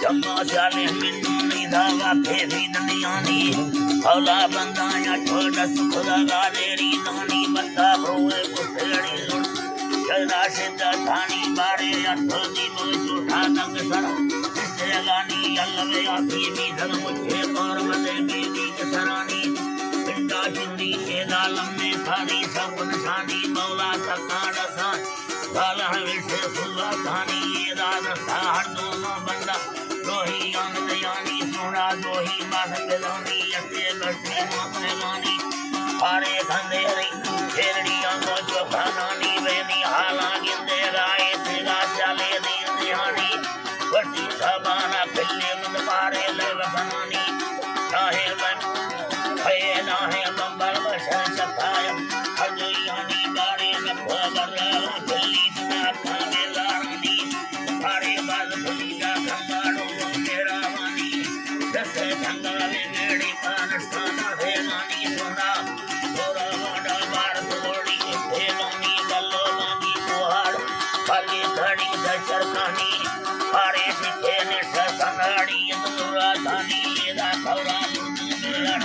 जम्मा चाले मिन्नी दावा फेरी दुनियानी औला बंदा या छोड़ सुखदा गालेरी दानी बंदा होए कुतेड़ी सुन जरा सिद्धा थानी बारे या थोड़ी मो झूठा नंग सर इससे गानी अल्लाह या बीवी धर्म मुझे और मदे बीवी के सरानी पिंडा जिंदी के दालम में थारी सब निशानी मौला तकाड़ा सा गाला विसे सुला थानी ये राज हर दोनों बंदा दोही यानी सोना दोही माथ गलानी अते बरती माथलानी पारे धंधे रही फेरड़ी आंगो जो खानानी वेनी हाला गिंदे राए तेरा चाले दी दिहानी वर्ती साबाना पिल्ले मुंद पारे ले वखानी चाहे बन भये ना है लंबर बशर सताय हर यानी बारे में खबर पिल्ली ना खाने लानी पारे बाल दुनिया खंगाड़ो संगावे मेड़ी पानस्ताना भेलानी सोना थोड़ा वाडा बार तोड़ी भेलानी गल्लो लानी कुहाड़ पाली धड़ी दशर कहानी पारे सिखे ने संगाड़ी दूरा धानी येदा कौरा लुंदर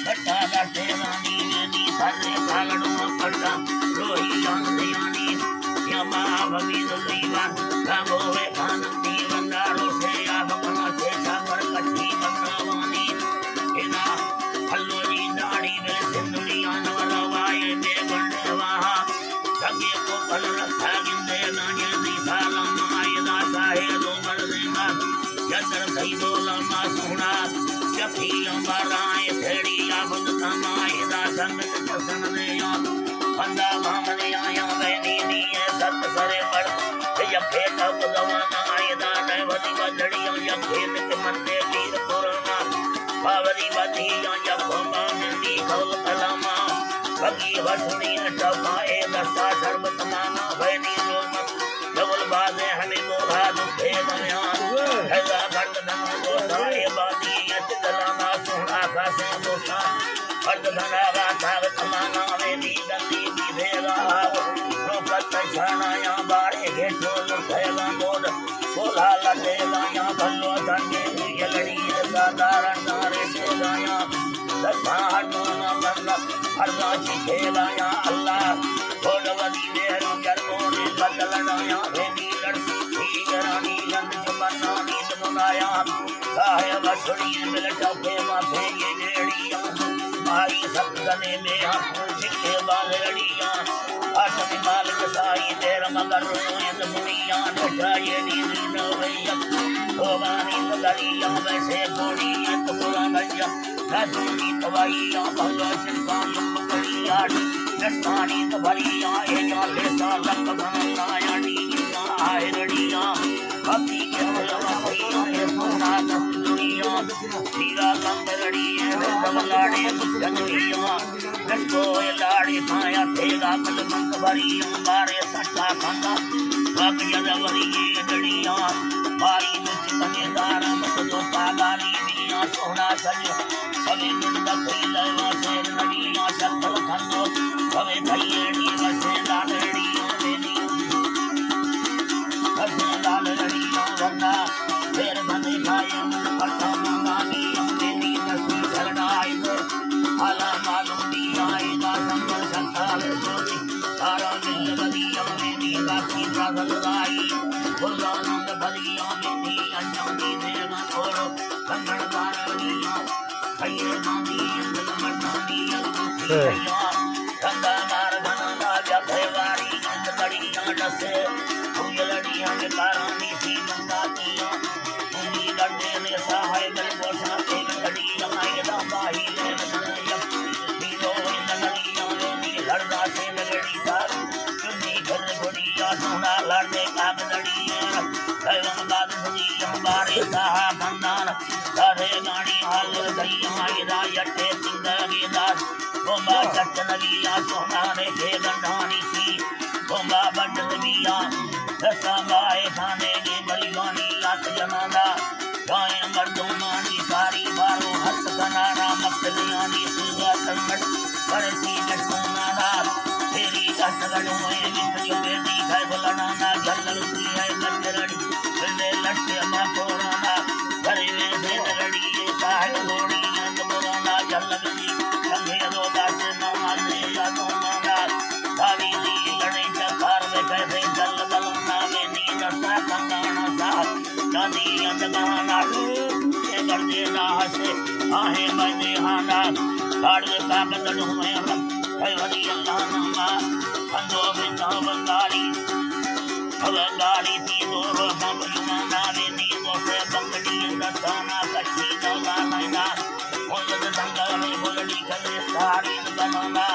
कट्टा दर्दे रानी वेनी सारे कालड़ो पट्टा रोही यानी यमा भवी दुलीवा कागोवे कानंदी बंदारो से आग बना से सागर कच्ची बंदा भामने आया वैनी नी सत सरे पड़ या फेटा बुलवाना आयदा नवदी बदड़ियों या खेत के मंदे वीर पुराना पावरी बदिया या भोमा मिंदी खौल कलामा बगी वसुनी टपाए दस्ता शरबत माना वैनी रोम डबल बाजे हमें मोहा दुखे दया हैजा गर्द दन गोसा ए बादी यत दलाना सोना खासे गोसा अर्ध धना गाथा तमाना वैनी दली भेला रोपत छाना या बारे घेटो लुठेला मोड बोला लटेला या भल्लो धंगे यलड़ी साधारण नारे से गाया दसा हटोना बंदा हरदा खेला या अल्लाह थोड़वदी मेरू जरमोने बदलना या भेदी लड़की रानी नंद जबनानी दमुनाया साहेब छुड़ी मिल चौके माथे ये लेड़ियां मारी सतगने में हाथ सिक्के बालड़ियां आठवीं मालिक साई तेर मगर रोयत मुनिया नचाए नींद नवैया भोगानी दरिया वैसे गोड़ियां तुरा गया रसूली तवाइया भलो चिंतान पकड़िया नस्तानी तबरिया ए जाले सा लक बनाया नीना आए रड़िया भक्ति के भला भैया ए सोना दुनिया तीरा कंगड़िए रमलाड़े जंगलिया नस्को लाड़ी खाया तेगा कलमंत भरी अंगारे सट्टा खंगा भग जदवरी ये डड़िया मारी मुझ कनेदार मत दो पागारी मिया सोना सज कवे मुंडा कोई लवा से नड़िया सकल खंडो कवे भैयड़ी वसे लाड़ड़िया मेनी वसे लाड़ड़िया वरना फेर बने खाए मुझ पट्टा मंगानी मेनी नसी शरणाई आला मालूम दिया आएगा संग सकता है सोनी तारा मिल बदिया मेनी बाकी रागल लाई बुर्गानंद बदिया मेनी अंजानी देना छोड़ो कंगड़ दारड़िया खैर नानी अंदल मर्दानी अंदुखिया गंगा मार घना राजा भेवारी अंद बड़िया डसे उंगलड़िया में कारानी सी बंदातिया उंगी गड्ढे में सहाय गल बोसा एक घड़िया आएगा बाही ले लड़ना से लगड़ी दारू चुन्नी घर घोड़िया सोना लड़ने का गदड़िया कैवन बाद दुनिया बारे साहा बंदान सारे गाड़ी हाल गईया इदा यटे जिंदगी दास बोंबा चट नगिया सोना ने के गंधानी सी बोंबा बंद नगिया दसा गाए खाने की बड़ी गानी लात जनादा गाय मर्दोमानी सारी बारो हस्त कनारा मक्तलियानी सुगा कन्नड़ करती जटोना तेरी कष्ट गड़ोए विंध्य बेदी दी अंदगाना ये गर्दे ना हसे आहे बने हाना काड़ का बदल हुए हम है वली अल्लाह नामा अंदो बिंदा बंगाली गाड़ी थी दोरो हम जुमाना वे नी दोसे बंगड़ी दताना कच्ची दगा नैना ओजद दंगा में बोलड़ी करे सारी बनाना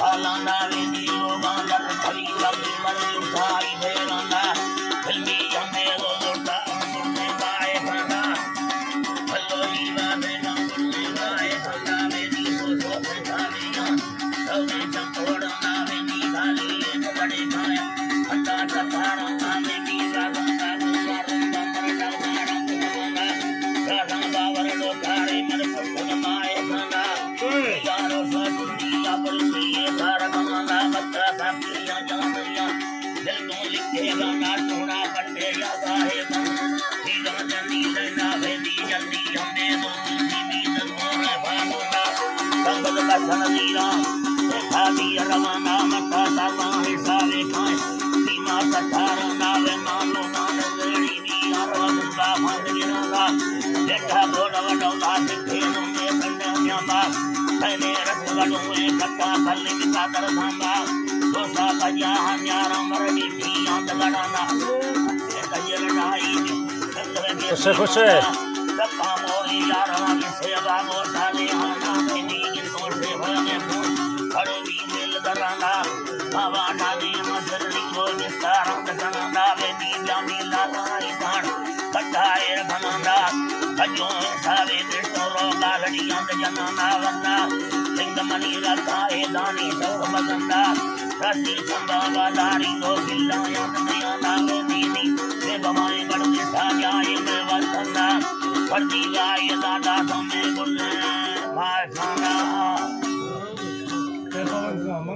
आलाना वे नी लोगा दर खली लगी मर उठाई भेराना फिल्मी जमे रो जोटा ने बाए खाना भलो लीवा देना ने बाए खाना वे नी सो खालिया तवे चंपोड़ा ना वे नी खाली बड़े खाया अंदा चतारा ना वे नी गागा गागा मर डागा राधा बावर लो तारे मर पुन माए खाना यारो सदिया पर सीए तारा गंगा मत्ता कापिया जानैया दिल में लिखे गाना सोना पड़े या गाहे मन नीला जनी लेना भेदी जल्दी हमने दो नी दनोरा भागोना संगत का सनदीरा खादी रवाना मत्ता सावा हिसाबे खाए सीमा कठारा नावे मानो मान वेड़ी दी आरो दुर्गा भागीरा जेठा गोड़ वडौला दिखे नुने कन्या तने रथ वडुए कट्टा कल्ली का कर धांगा दोसा कया हन्यारा मरडी थी आंद गड़ाना ये कयर नाई खुशे खुशे तका मोरी यारा की सेवा गो साले हाना मेनी गिनो से भने खड़े भी मिल दराना बाबा नानी मजरी को निस्तार दकना वेनी जानी लालाई गान कटाए रखना कजो सावे दिसरो गालड़ी अंद जनाना वन्ना लिंग मनी रखाए दानी सब मगंदा रसी संभावा दारी दो किल्ला यंद नयाना वेनी वे बमाए बड़े साजाए में वतना पड़ती गाय दादा समय बुल्ले भाई खाना